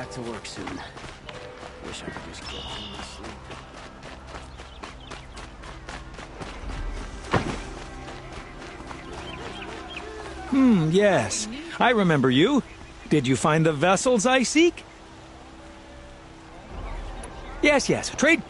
back to work soon. Wish I could just get some sleep. Yes. I remember you. Did you find the vessels I seek? Yes, trade...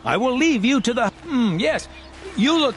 I will leave you to the... yes. You look...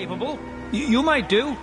capable. You might do.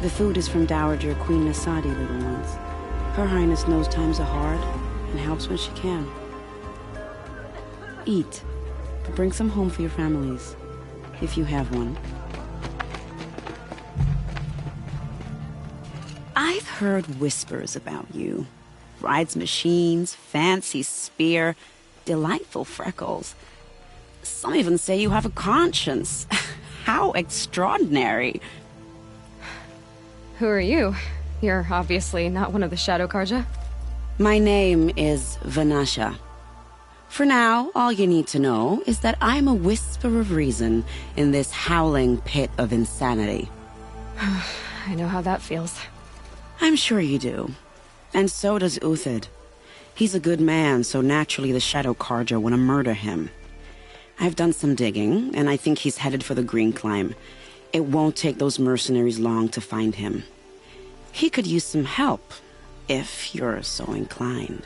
The food is from Dowager Queen Nasadi, little ones. Her Highness knows times are hard and helps when she can. Eat. Bring some home for your families, if you have one. I've heard whispers about you. Rides machines, fancy spear, delightful freckles. Some even say you have a conscience. How extraordinary. Who are you? You're obviously not one of the Shadow Karja. My name is Vanasha. For now, all you need to know is that I'm a whisper of reason in this howling pit of insanity. I know how that feels. I'm sure you do. And so does Uthid. He's a good man, so naturally the Shadow Karja want to murder him. I've done some digging, and I think he's headed for the Green Climb. It won't take those mercenaries long to find him. He could use some help, if you're so inclined.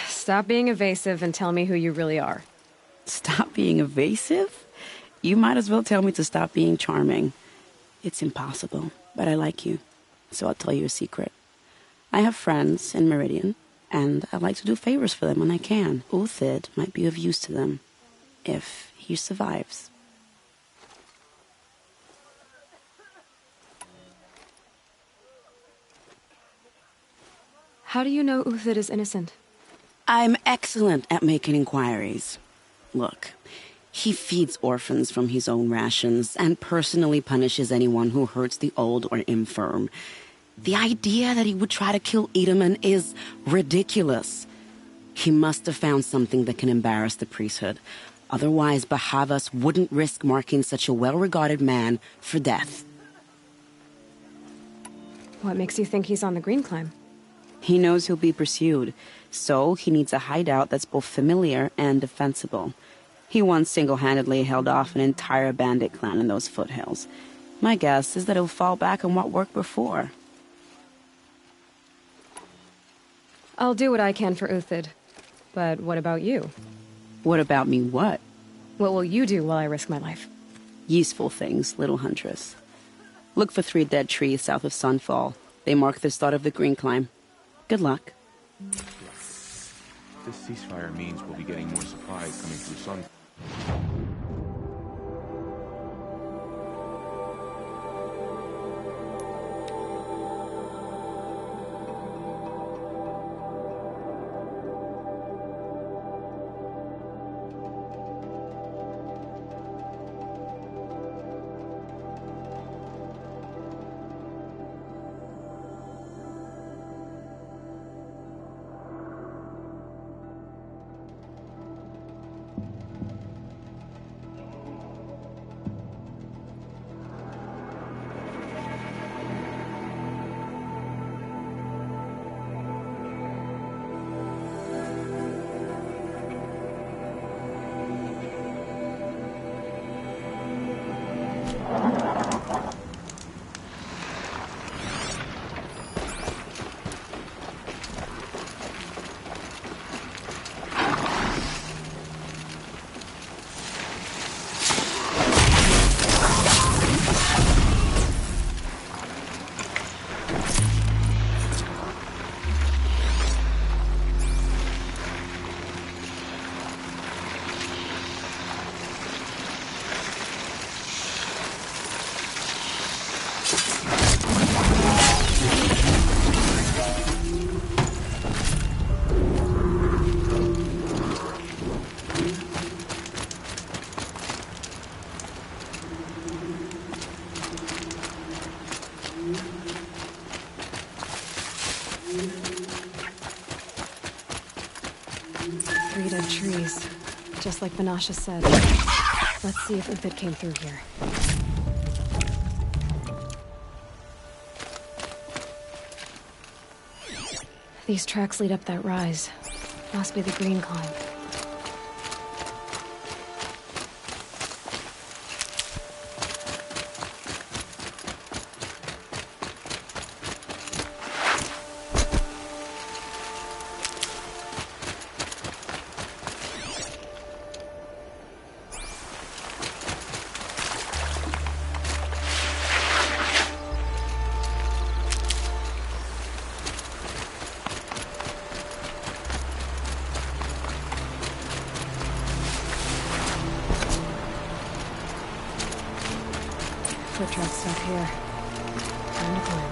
Stop being evasive and tell me who you really are. Stop being evasive? You might as well tell me to stop being charming. It's impossible, but I like you, so I'll tell you a secret. I have friends in Meridian, and I like to do favors for them when I can. Uthid might be of use to them, if he survives. How do you know Uthid is innocent? I'm excellent at making inquiries. Look, he feeds orphans from his own rations and personally punishes anyone who hurts the old or infirm. The idea that he would try to kill Edaman is ridiculous. He must have found something that can embarrass the priesthood. Otherwise, Bahavas wouldn't risk marking such a well-regarded man for death. What makes you think he's on the Green Climb? He knows he'll be pursued, so he needs a hideout that's both familiar and defensible. He once single-handedly held off an entire bandit clan in those foothills. My guess is that he'll fall back on what worked before. I'll do what I can for Uthid. But what about you? What about me what? What will you do while I risk my life? Useful things, little huntress. Look for 3 dead trees south of Sunfall. They mark the start of the Green Climb. Good luck. This ceasefire means we'll be getting more supplies coming through Sun. Trees. Just like Vanasha said. Let's see if Uthid came through here. These tracks lead up that rise. Must be the Green Climb. track stuff here. Time to climb.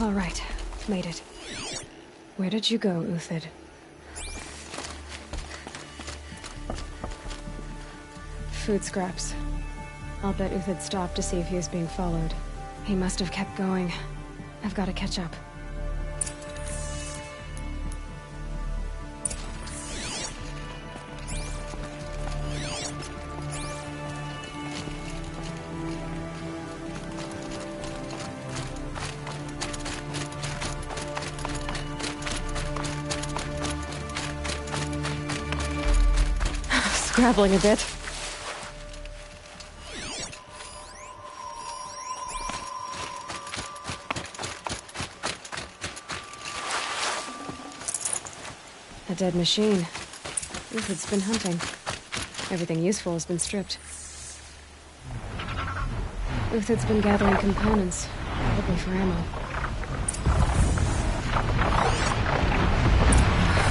All right, made it. Where did you go, Uthid? Food scraps. I'll bet Uthid stopped to see if he was being followed. He must have kept going. I've got to catch up. Scrabbling a bit. A dead machine. Uthid's been hunting. Everything useful has been stripped. Uthid's been gathering components, looking for ammo.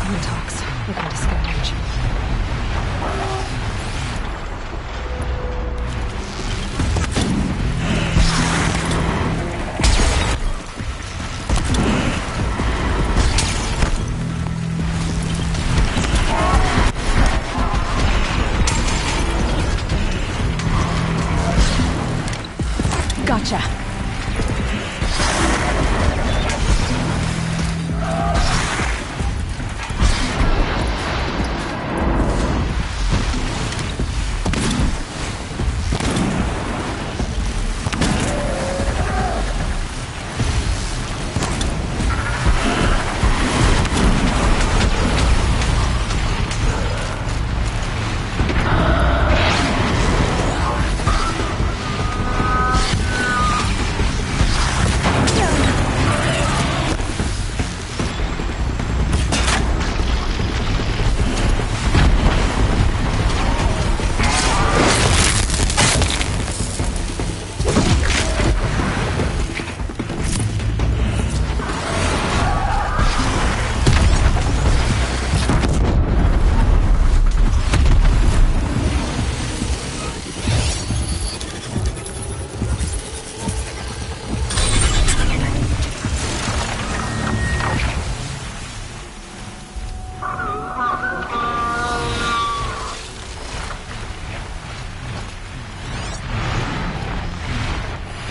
No talks. We're going to scavenge. Gotcha.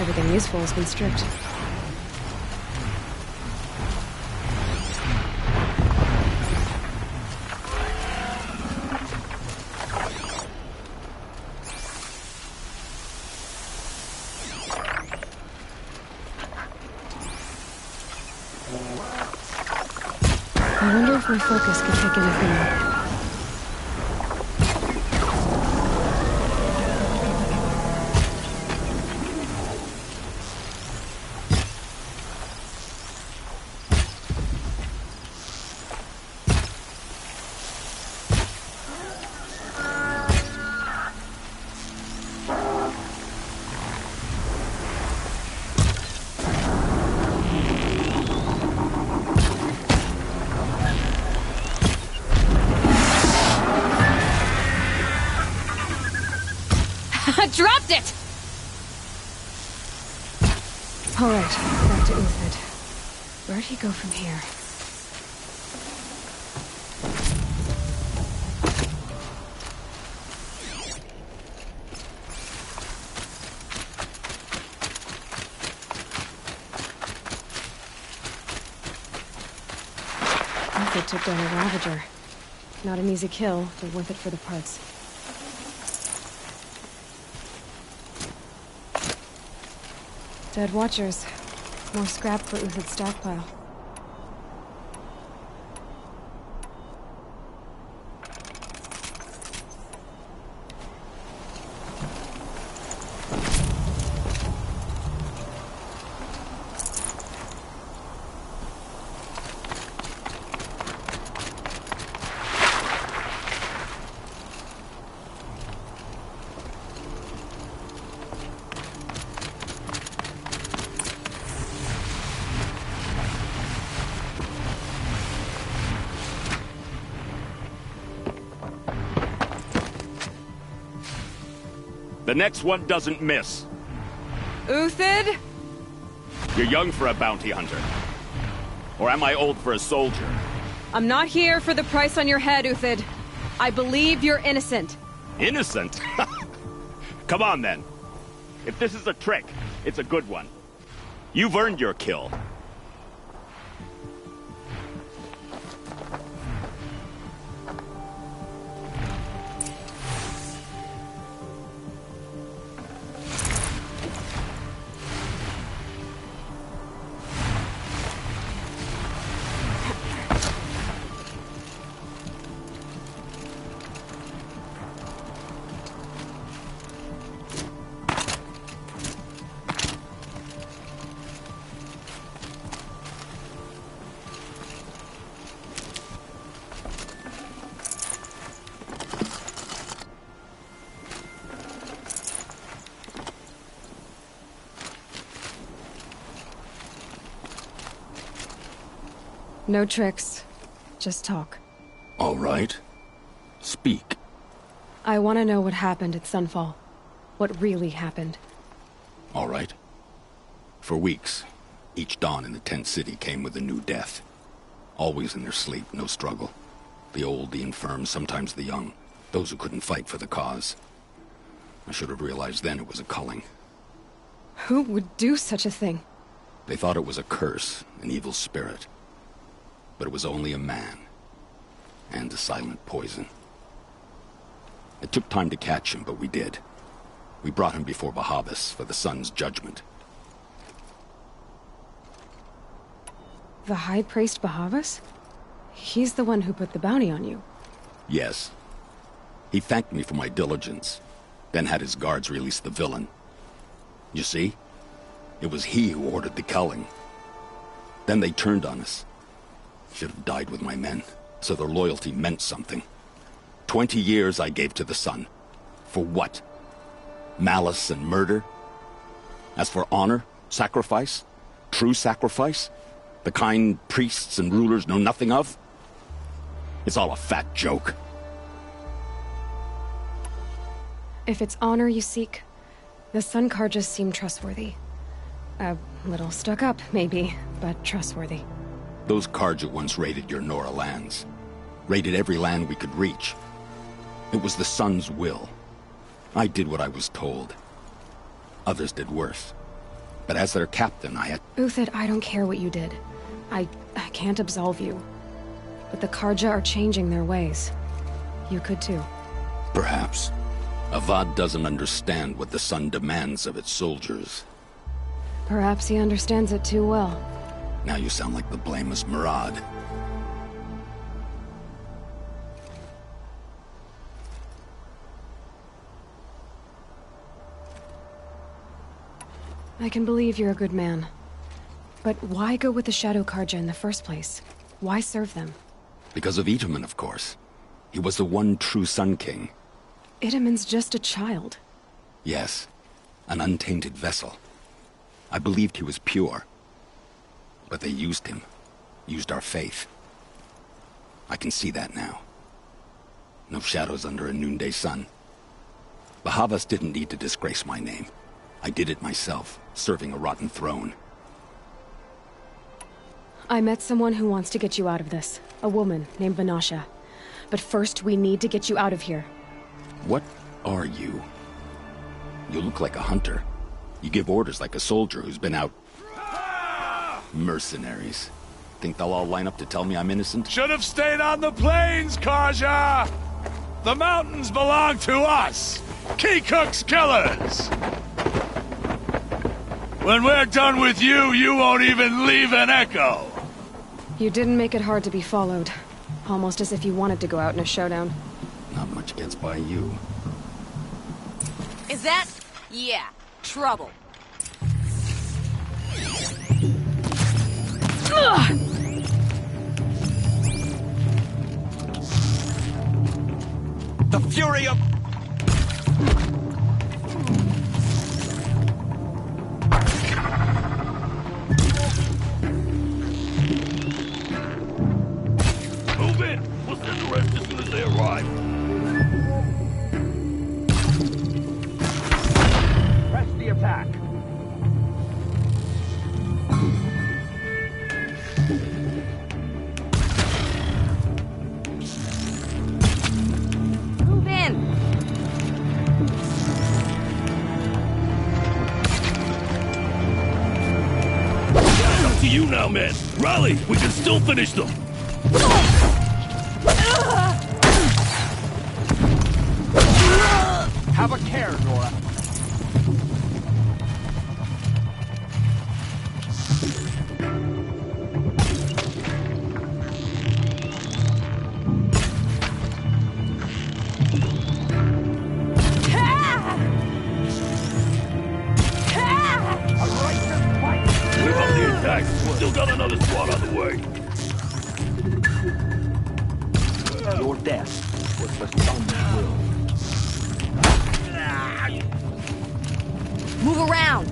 Everything useful has been stripped. I wonder if my focus could pick anything up. Dropped it! Alright, back to Uthid. Where'd he go from here? Uthid took down a Ravager. Not an easy kill, but worth it for the parts. Dead Watchers. More scrap for Uthid's stockpile. The next one doesn't miss. Uthid? You're young for a bounty hunter. Or am I old for a soldier? I'm not here for the price on your head, Uthid. I believe you're innocent. Innocent? Come on, then. If this is a trick, it's a good one. You've earned your kill. No tricks. Just talk. All right. Speak. I want to know what happened at Sunfall. What really happened. All right. For weeks, each dawn in the tent city came with a new death. Always in their sleep, no struggle. The old, the infirm, sometimes the young. Those who couldn't fight for the cause. I should have realized then it was a culling. Who would do such a thing? They thought it was a curse, an evil spirit. But it was only a man. And a silent poison. It took time to catch him, but we did. We brought him before Bahavas for the sun's judgment. The High Priest Bahavas? He's the one who put the bounty on you. Yes. He thanked me for my diligence, then had his guards release the villain. You see? It was he who ordered the culling. Then they turned on us. Should have died with my men, so their loyalty meant something. 20 years I gave to the sun. For what? Malice and murder? As for honor, sacrifice, true sacrifice, the kind priests and rulers know nothing of? It's all a fat joke. If it's honor you seek, the Sun Carjas seem trustworthy. A little stuck up, maybe, but trustworthy. Those Carja once raided your Nora lands. Raided every land we could reach. It was the Sun's will. I did what I was told. Others did worse. But as their captain, I had... Uthid, I don't care what you did. I can't absolve you. But the Carja are changing their ways. You could too. Perhaps. Avad doesn't understand what the Sun demands of its soldiers. Perhaps he understands it too well. Now you sound like the blameless Murad. I can believe you're a good man. But why go with the Shadow Carja in the first place? Why serve them? Because of Itamen, of course. He was the one true Sun King. Itamen's just a child. Yes, an untainted vessel. I believed he was pure. But they used him. Used our faith. I can see that now. No shadows under a noonday sun. Bahavas Havas didn't need to disgrace my name. I did it myself, serving a rotten throne. I met someone who wants to get you out of this. A woman named Vanasha. But first, we need to get you out of here. What are you? You look like a hunter. You give orders like a soldier who's been out... Mercenaries. Think they'll all line up to tell me I'm innocent? Should have stayed on the plains, Karja! The mountains belong to us! Kikuk's killers! When we're done with you, you won't even leave an echo! You didn't make it hard to be followed. Almost as if you wanted to go out in a showdown. Not much gets by you. Is that? Yeah, trouble. The fury of... Move in! We'll send the rest as soon as they arrive. Press the attack. Move in! It's up to you now, man. Rally! We can still finish them! Have a care, Nora. We're on the attack. Still got another squad on the way. Your death was the sun's will. Move around!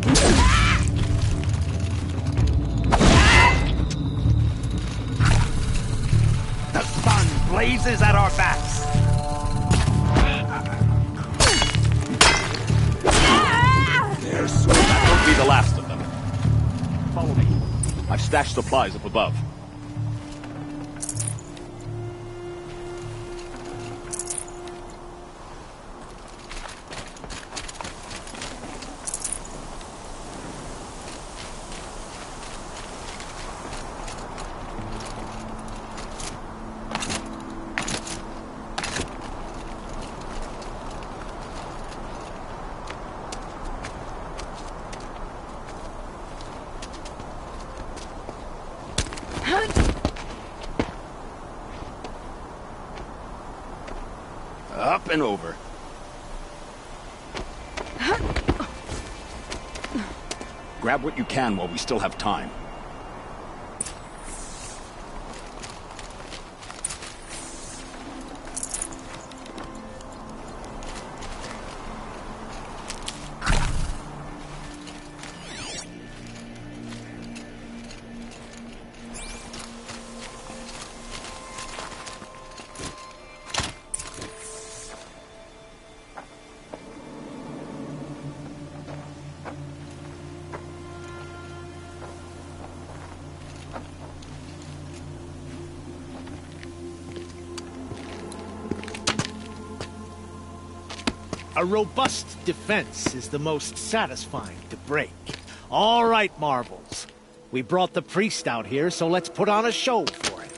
The sun blazes at our backs. That won't be the last of them. Follow me. I've stashed supplies up above. Up and over. Grab what you can while we still have time. A robust defense is the most satisfying to break. All right, Marbles. We brought the priest out here, so let's put on a show for him.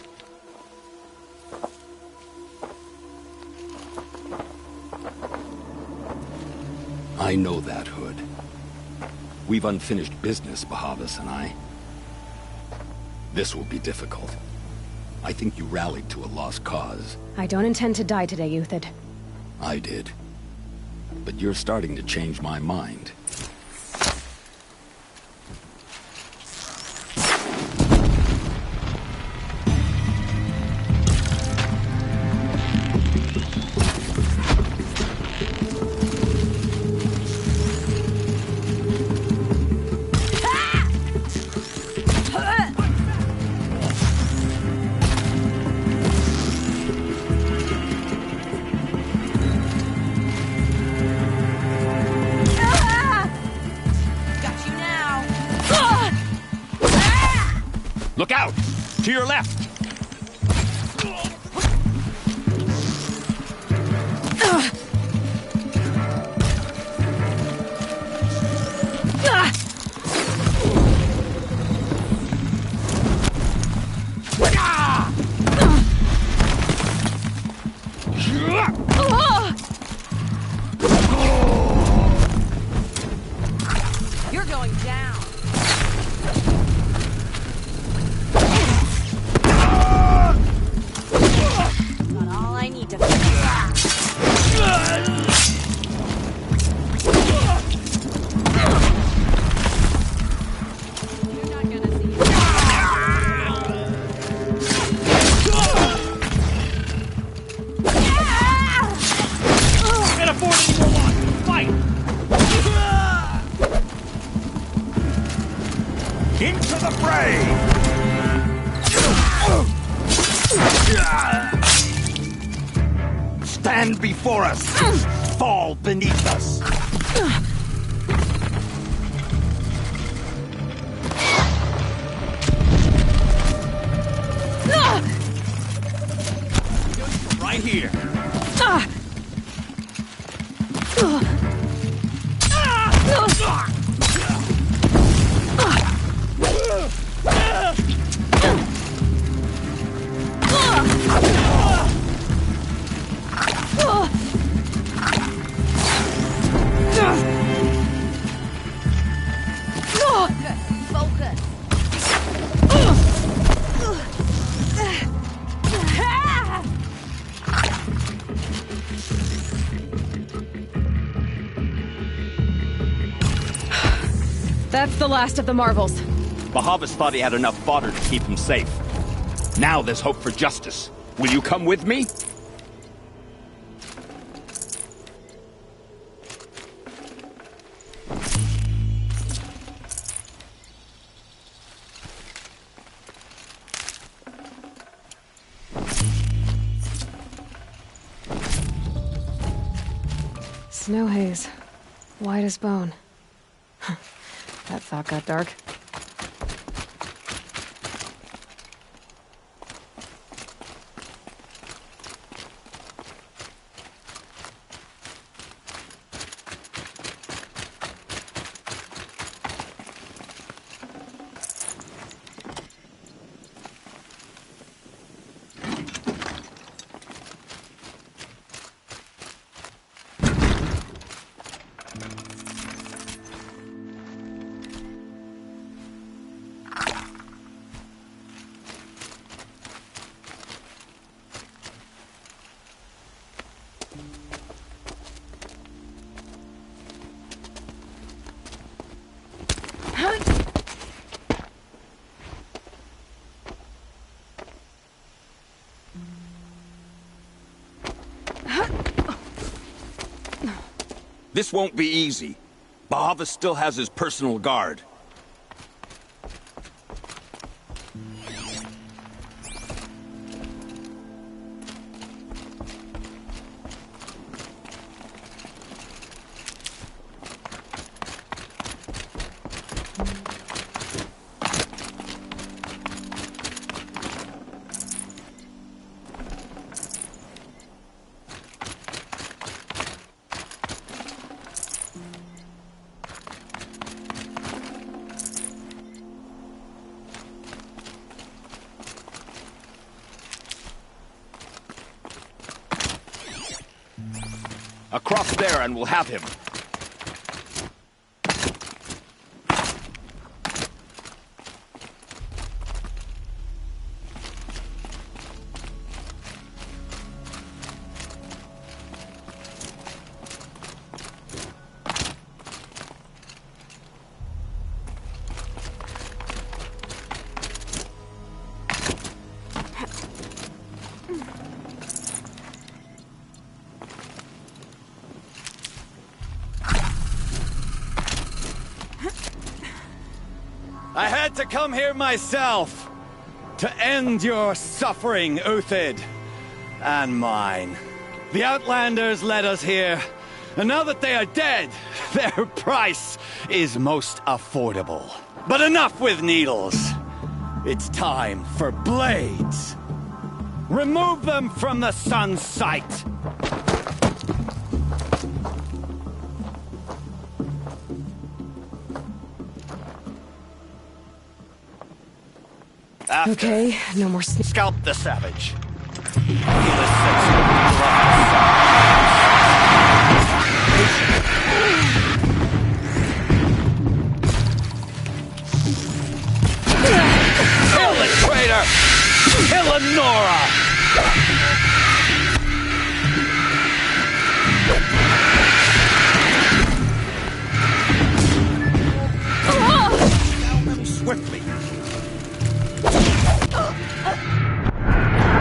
I know that, Hood. We've unfinished business, Bahavas and I. This will be difficult. I think you rallied to a lost cause. I don't intend to die today, Euthid. I did. But you're starting to change my mind. To your left! You're going down. Got all I need to Can't afford any more losses. Fight! Into the fray! Stand before us! Fall beneath us! Right here! focus. That's the last of the Marvels. Bahavas thought he had enough fodder to keep him safe. Now there's hope for justice. Will you come with me? Snow haze. White as bone. That thought got dark. This won't be easy. Bahava still has his personal guard. Across there and we'll have him. I had to come here myself to end your suffering, Uthid, and mine. The Outlanders led us here, and now that they are dead, their price is most affordable. But enough with needles. It's time for blades. Remove them from the sun's sight. After, Okay, no more scalp the savage. Kill the traitor! Kill Lenora! Swiftly.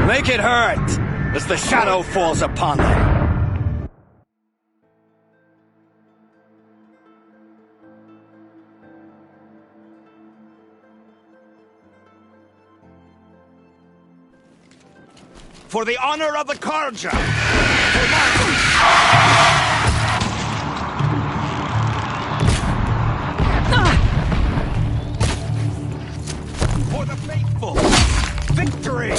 Make it hurt as the shadow falls upon them. For the honor of the Carja! For the faithful! Victory!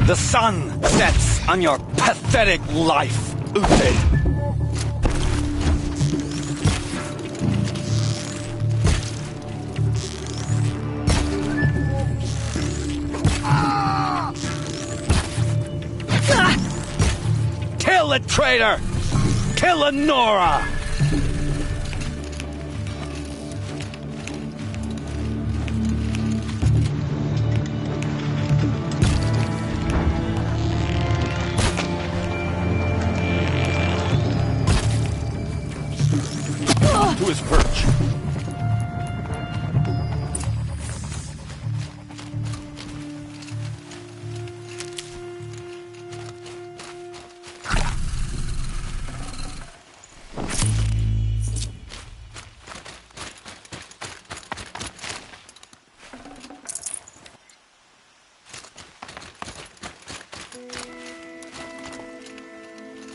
The sun sets on your pathetic life, Uthid. Kill the traitor! Kill Lenora! To his perch.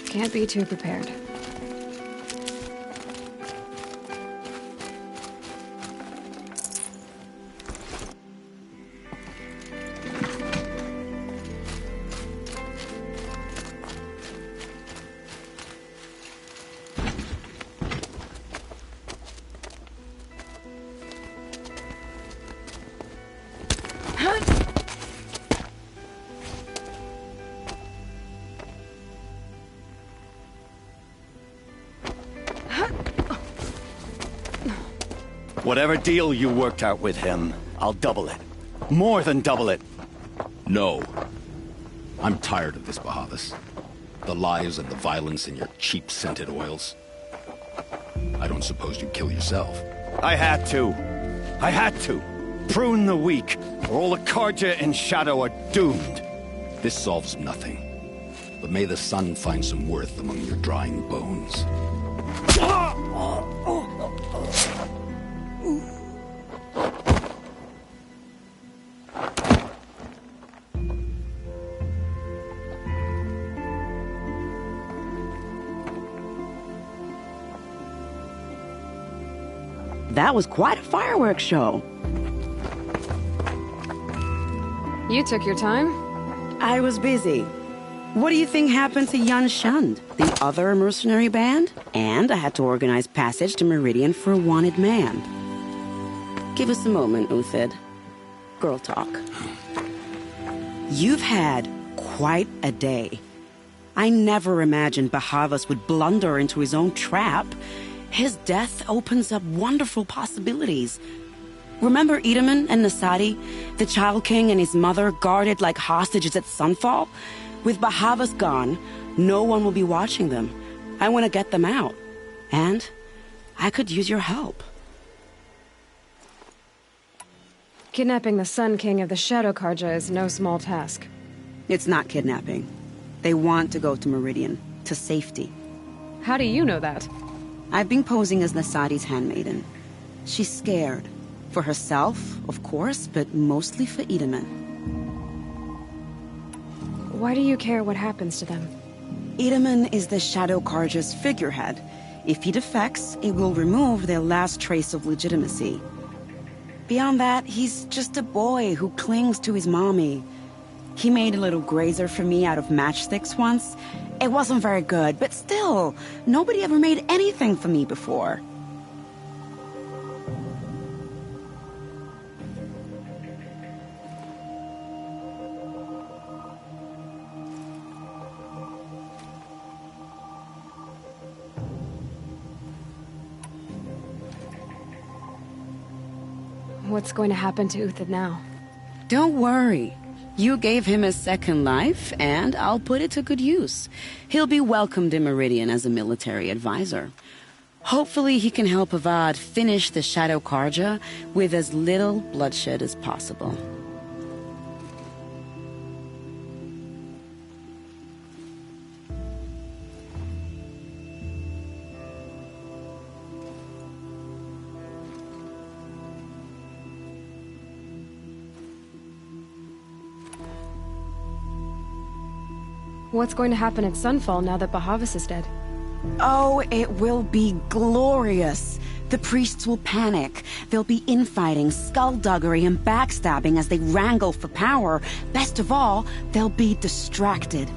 Can't be too prepared. Whatever deal you worked out with him, I'll double it. More than double it. No. I'm tired of this, Bahavas. The lies and the violence and your cheap-scented oils. I don't suppose you kill yourself. I had to. I had to. Prune the weak, or all the Carja in Shadow are doomed. This solves nothing. But may the sun find some worth among your drying bones. That was quite a fireworks show. You took your time? I was busy. What do you think happened to Yan Shund, the other mercenary band? And I had to organize passage to Meridian for a wanted man. Give us a moment, Uthid. Girl talk. You've had quite a day. I never imagined Bahavas would blunder into his own trap. His death opens up wonderful possibilities. Remember Edaman and Nasadi, the Child King and his mother guarded like hostages at Sunfall? With Bahavas gone, no one will be watching them. I want to get them out. And I could use your help. Kidnapping the Sun King of the Shadow Carja is no small task. It's not kidnapping. They want to go to Meridian, to safety. How do you know that? I've been posing as Nasadi's handmaiden. She's scared. For herself, of course, but mostly for Edaman. Why do you care what happens to them? Edaman is the Shadow Carja's figurehead. If he defects, it will remove their last trace of legitimacy. Beyond that, he's just a boy who clings to his mommy. He made a little grazer for me out of matchsticks once. It wasn't very good, but still, nobody ever made anything for me before. What's going to happen to Uthid now? Don't worry. You gave him a second life, and I'll put it to good use. He'll be welcomed in Meridian as a military advisor. Hopefully he can help Avad finish the Shadow Karja with as little bloodshed as possible. What's going to happen at Sunfall now that Bahavas is dead? Oh, it will be glorious. The priests will panic. There'll be infighting, skullduggery, and backstabbing as they wrangle for power. Best of all, they'll be distracted.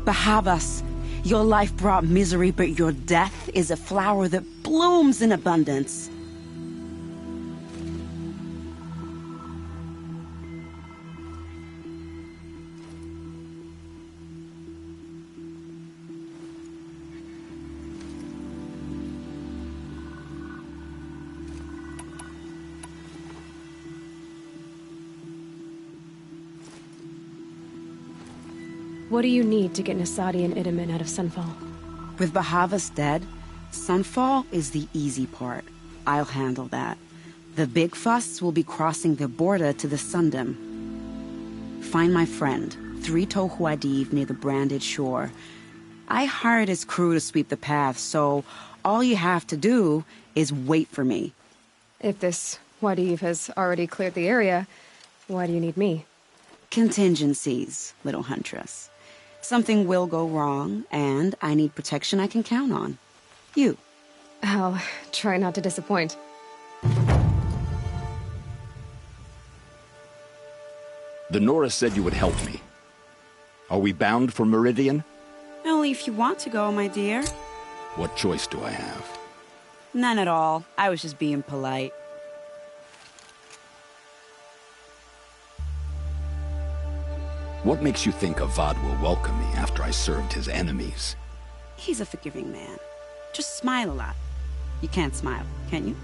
Bahavas, your life brought misery, but your death is a flower that blooms in abundance. What do you need to get Nasadi and Itamen out of Sunfall? With Bahavas dead, Sunfall is the easy part. I'll handle that. The big fuss will be crossing the border to the Sundom. Find my friend, 3 Tohuadiv near the Branded Shore. I hired his crew to sweep the path, so all you have to do is wait for me. If this Wadiv has already cleared the area, why do you need me? Contingencies, little huntress. Something will go wrong, and I need protection I can count on. You. I'll try not to disappoint. The Nora said you would help me. Are we bound for Meridian? Only if you want to go, my dear. What choice do I have? None at all. I was just being polite. What makes you think Avad will welcome me after I served his enemies? He's a forgiving man. Just smile a lot. You can't smile, can you?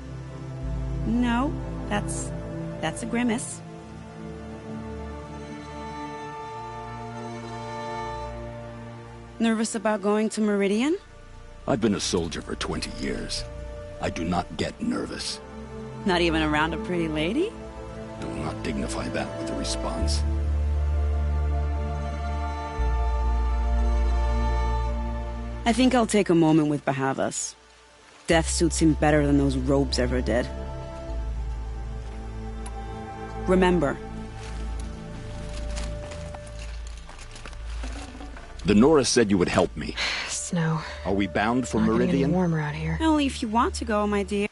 No, that's a grimace. Nervous about going to Meridian? I've been a soldier for 20 years. I do not get nervous. Not even around a pretty lady? I will not dignify that with a response. I think I'll take a moment with Bahavas. Death suits him better than those robes ever did. Remember. The Nora said you would help me. Snow. Are we bound for Not getting Meridian? any warmer out here. Only if you want to go, my dear.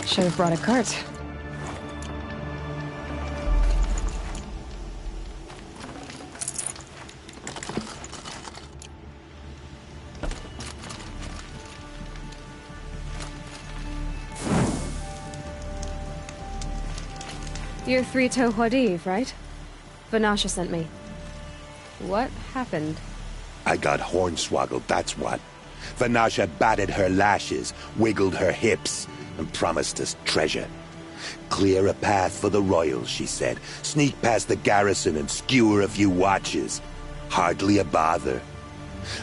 Should have brought a cart. You're Three-Toe Huadiv, right? Vanasha sent me. What happened? I got hornswoggled, that's what. Vanasha batted her lashes, wiggled her hips, and promised us treasure. Clear a path for the royals, she said. Sneak past the garrison and skewer a few watches. Hardly a bother.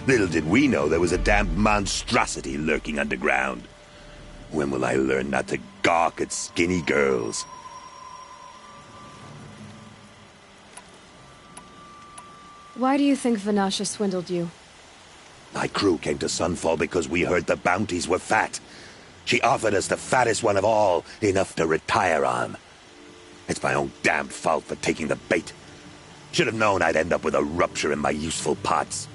Little did we know there was a damned monstrosity lurking underground. When will I learn not to gawk at skinny girls? Why do you think Vanasha swindled you? My crew came to Sunfall because we heard the bounties were fat. She offered us the fattest one of all, enough to retire on. It's my own damned fault for taking the bait. Should have known I'd end up with a rupture in my useful pots.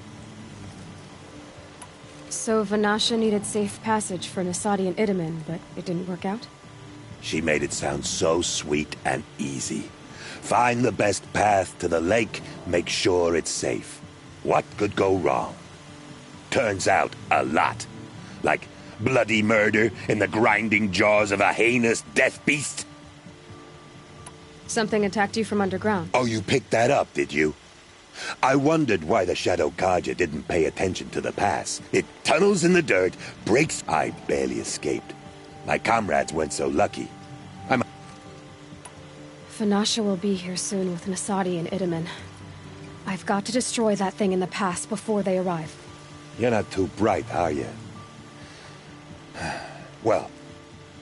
So Vanasha needed safe passage for Nasadi and Itamen, but it didn't work out? She made it sound so sweet and easy. Find the best path to the lake, make sure it's safe. What could go wrong? Turns out, a lot. Like bloody murder in the grinding jaws of a heinous death beast. Something attacked you from underground. Oh, you picked that up, did you? I wondered why the Shadow Carja didn't pay attention to the pass. It tunnels in the dirt, breaks... I barely escaped. My comrades weren't so lucky. Vanasha will be here soon with Nasadi and Itamen. I've got to destroy that thing in the pass before they arrive. You're not too bright, are you? Well,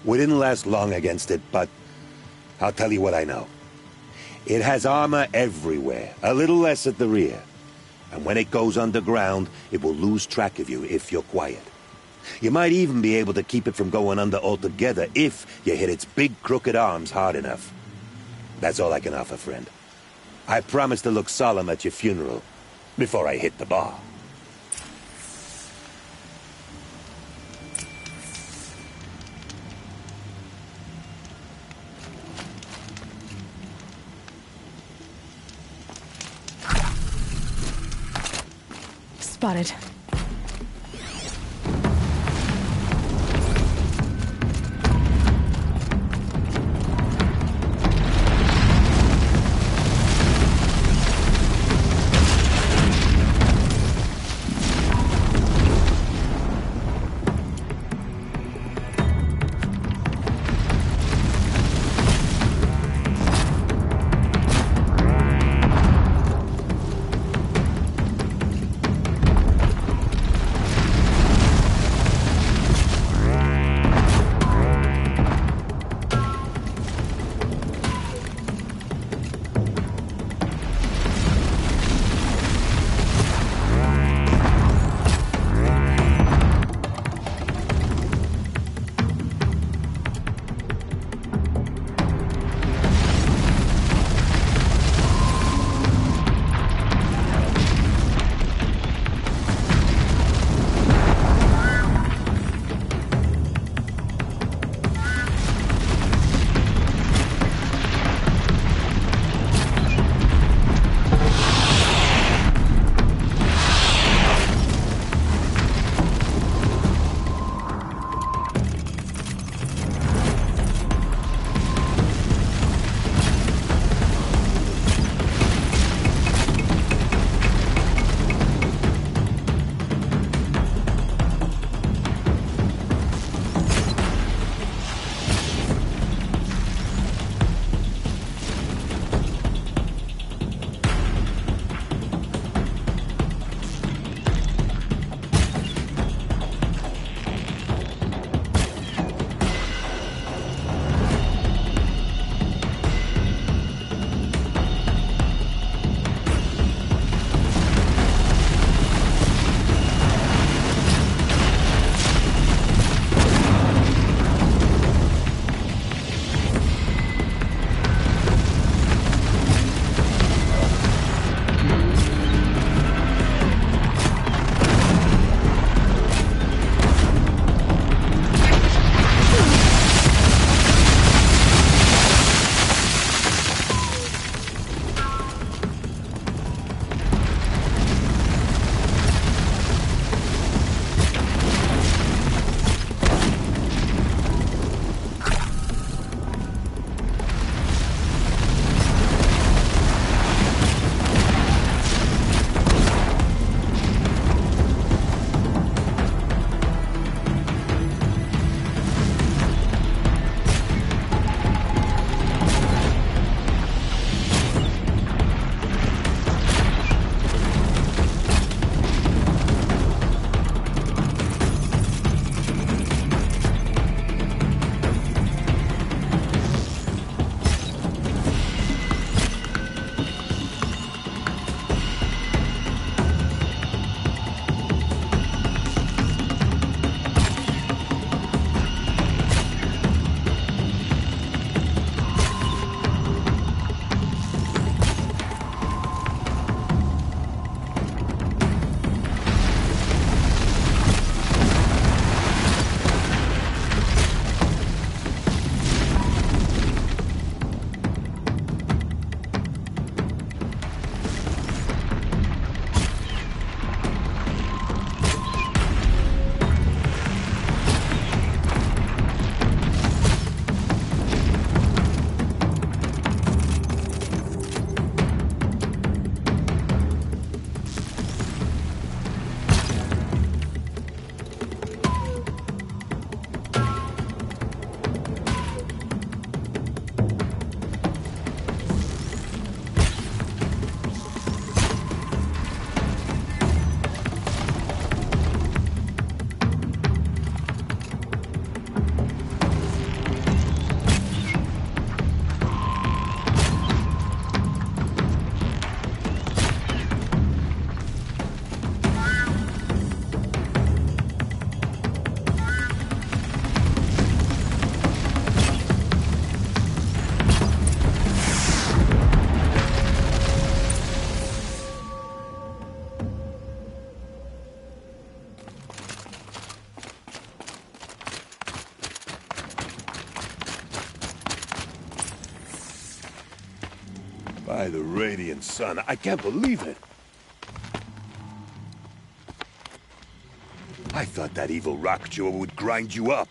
we didn't last long against it, but I'll tell you what I know. It has armor everywhere, a little less at the rear. And when it goes underground, it will lose track of you if you're quiet. You might even be able to keep it from going under altogether if you hit its big crooked arms hard enough. That's all I can offer, friend. I promise to look solemn at your funeral before I hit the bar. Spotted. By the radiant sun, I can't believe it. I thought that evil rock jaw would grind you up.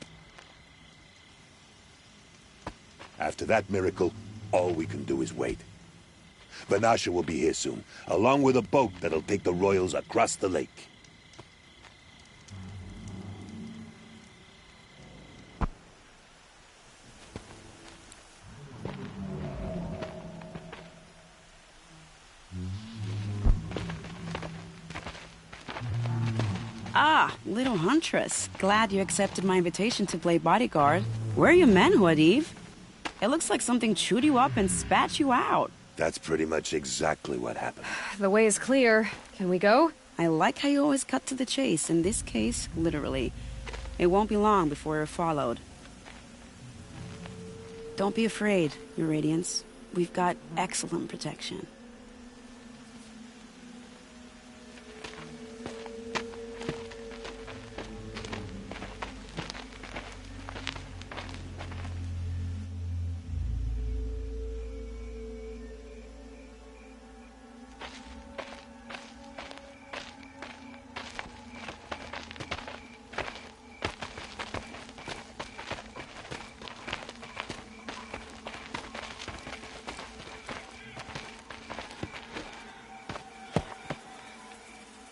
After that miracle, all we can do is wait. Vanasha will be here soon, along with a boat that'll take the royals across the lake. Ah, little huntress. Glad you accepted my invitation to play bodyguard. Where are your men, Huadiv? It looks like something chewed you up and spat you out. That's pretty much exactly what happened. The way is clear. Can we go? I like how you always cut to the chase. In this case, literally. It won't be long before you're followed. Don't be afraid, Your Radiance. We've got excellent protection.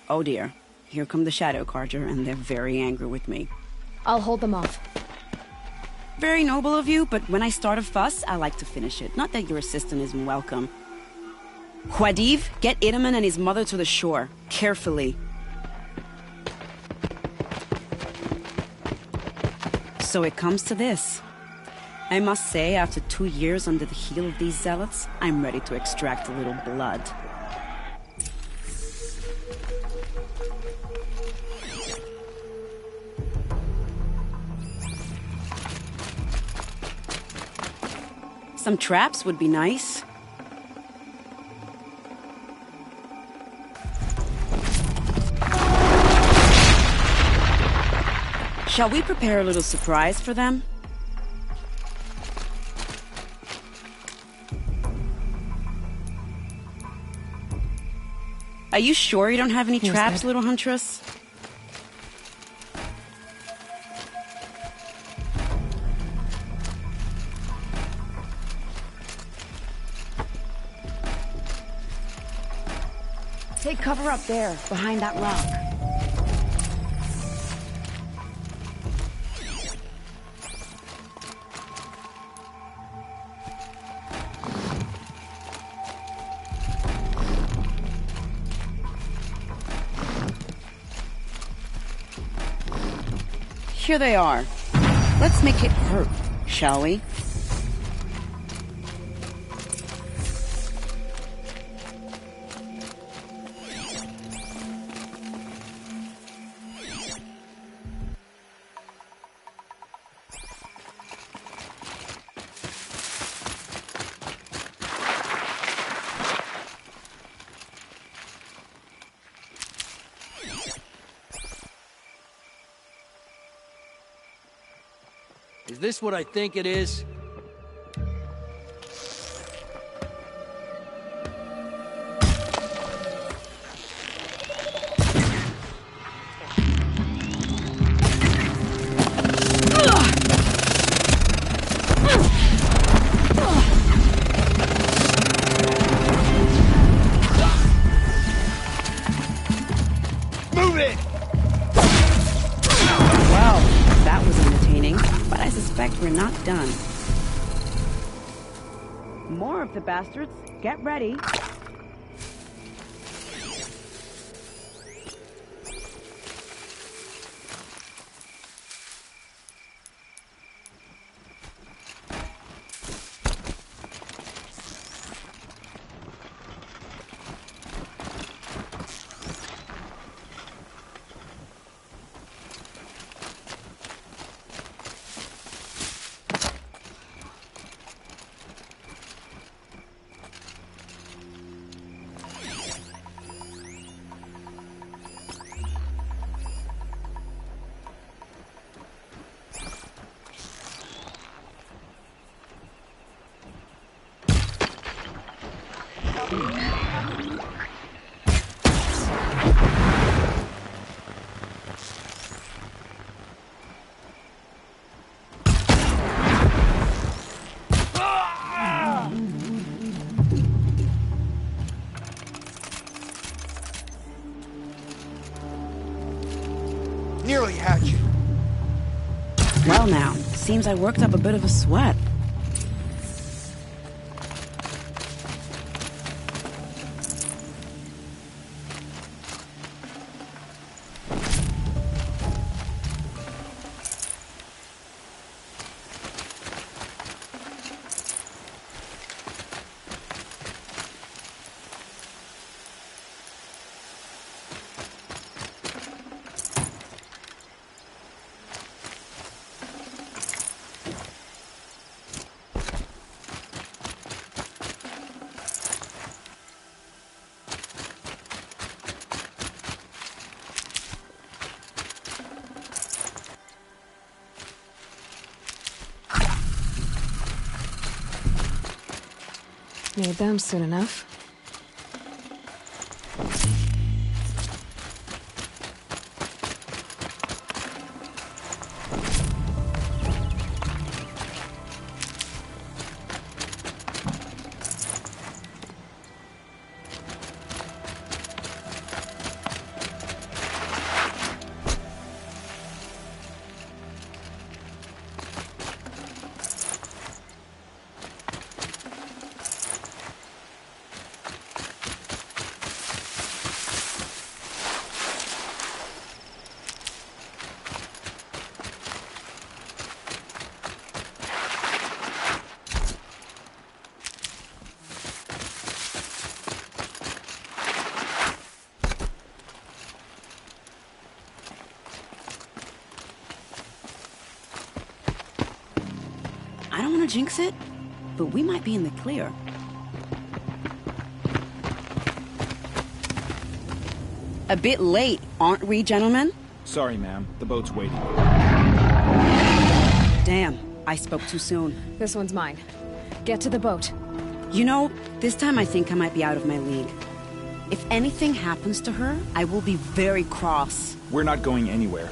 Oh dear. Here come the Shadow Carja, and they're very angry with me. I'll hold them off. Very noble of you, but when I start a fuss, I like to finish it. Not that your assistant isn't welcome. Huadiv, get Itaman and his mother to the shore. Carefully. So it comes to this. I must say, after 2 years under the heel of these zealots, I'm ready to extract a little blood. Some traps would be nice. Shall we prepare a little surprise for them? Are you sure you don't have any traps, little huntress? Take cover up there, behind that rock. Here they are. Let's make it hurt, shall we? Is this what I think it is? Move it! Well, that was entertaining, but I suspect we're not done. More of the bastards. Get ready. I worked up a bit of a sweat. Need them soon enough. I don't want to jinx it, but we might be in the clear. A bit late, aren't we, gentlemen? Sorry, ma'am. The boat's waiting. Damn, I spoke too soon. This one's mine. Get to the boat. You know, this time I think I might be out of my league. If anything happens to her, I will be very cross. We're not going anywhere.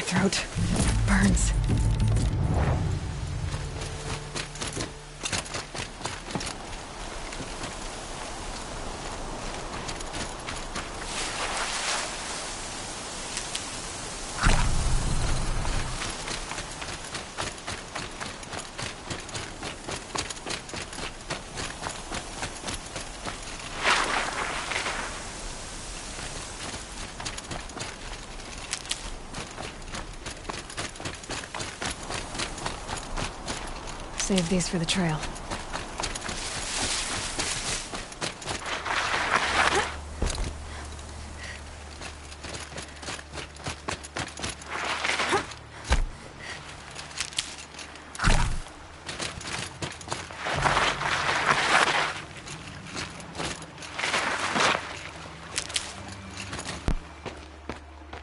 throat burns. Save these for the trail.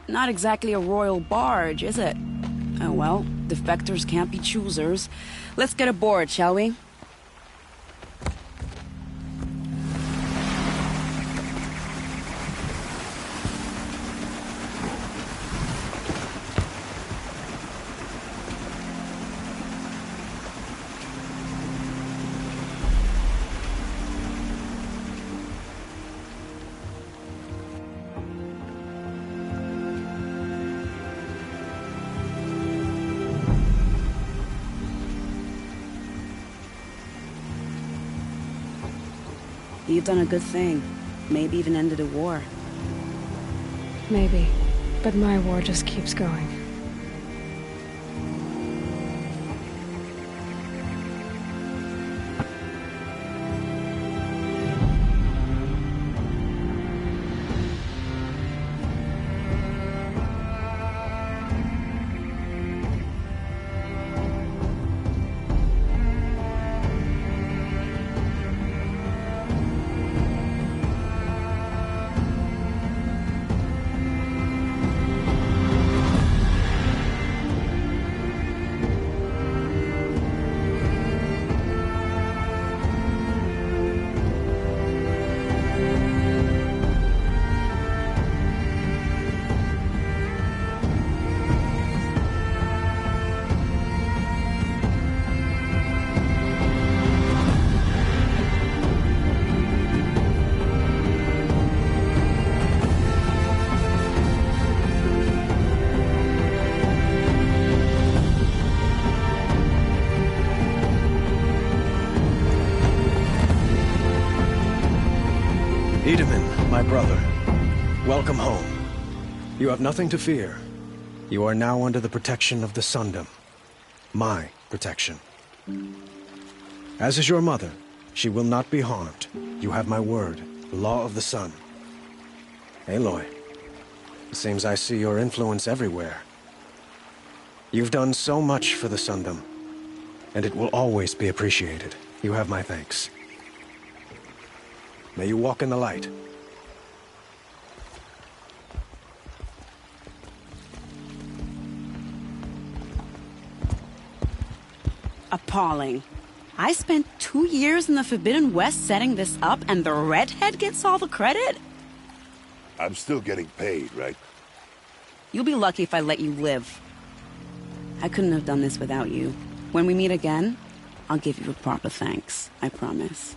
Not exactly a royal barge, is it? Oh well, defectors can't be choosers. Let's get aboard, shall we? You've done a good thing. Maybe even ended a war. Maybe. But my war just keeps going. Edaman, my brother, welcome home. You have nothing to fear. You are now under the protection of the Sundom. My protection. As is your mother, she will not be harmed. You have my word, the law of the sun. Aloy, it seems I see your influence everywhere. You've done so much for the Sundom, and it will always be appreciated. You have my thanks. May you walk in the light. Appalling. I spent 2 years in the Forbidden West setting this up, and the redhead gets all the credit? I'm still getting paid, right? You'll be lucky if I let you live. I couldn't have done this without you. When we meet again, I'll give you a proper thanks. I promise.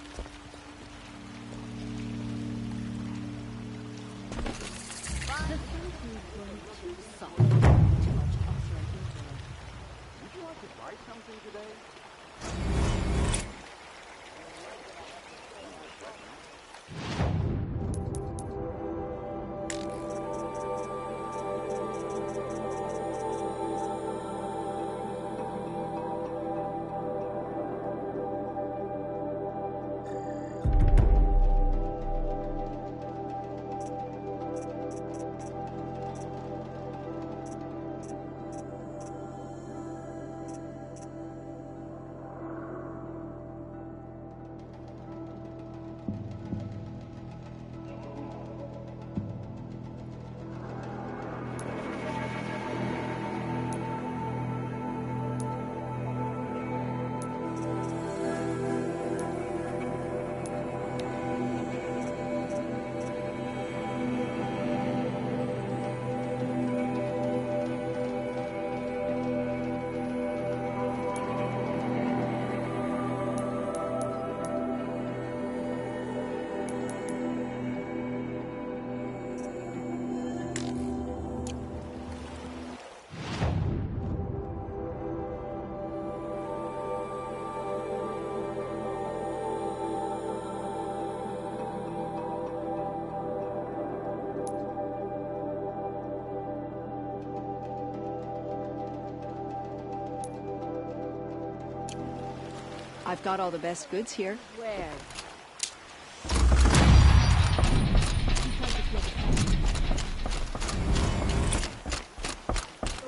I've got all the best goods here. Where?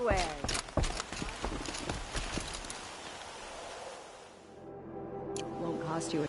Where? Won't cost you a...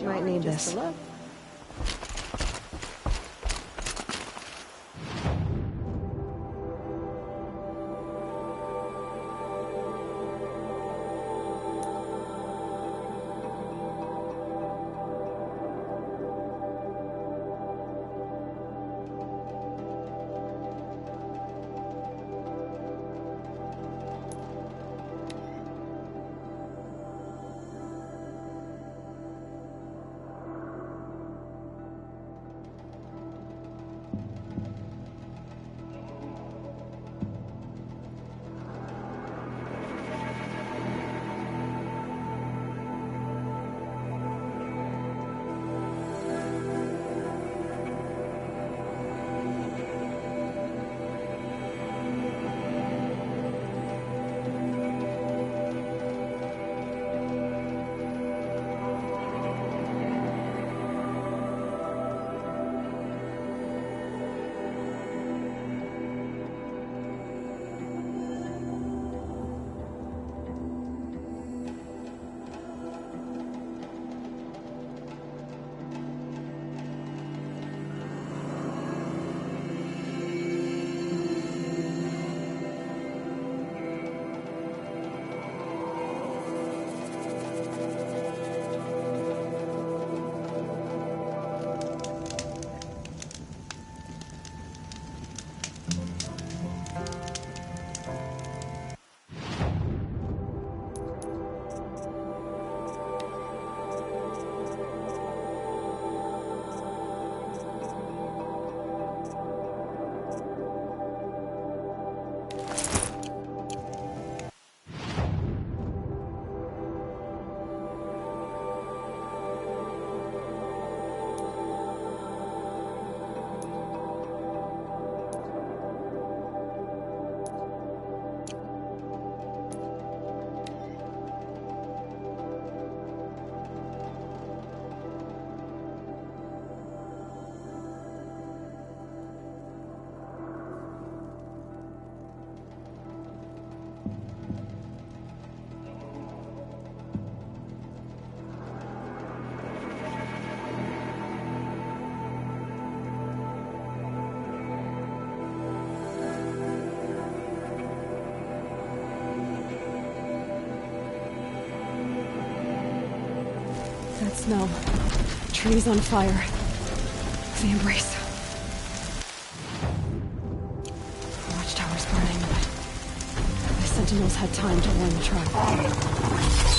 You might need Just this. a look. That smell. Trees on fire. The embrace. Watchtower's burning, but the scent Sentinels had time to warn the tribe.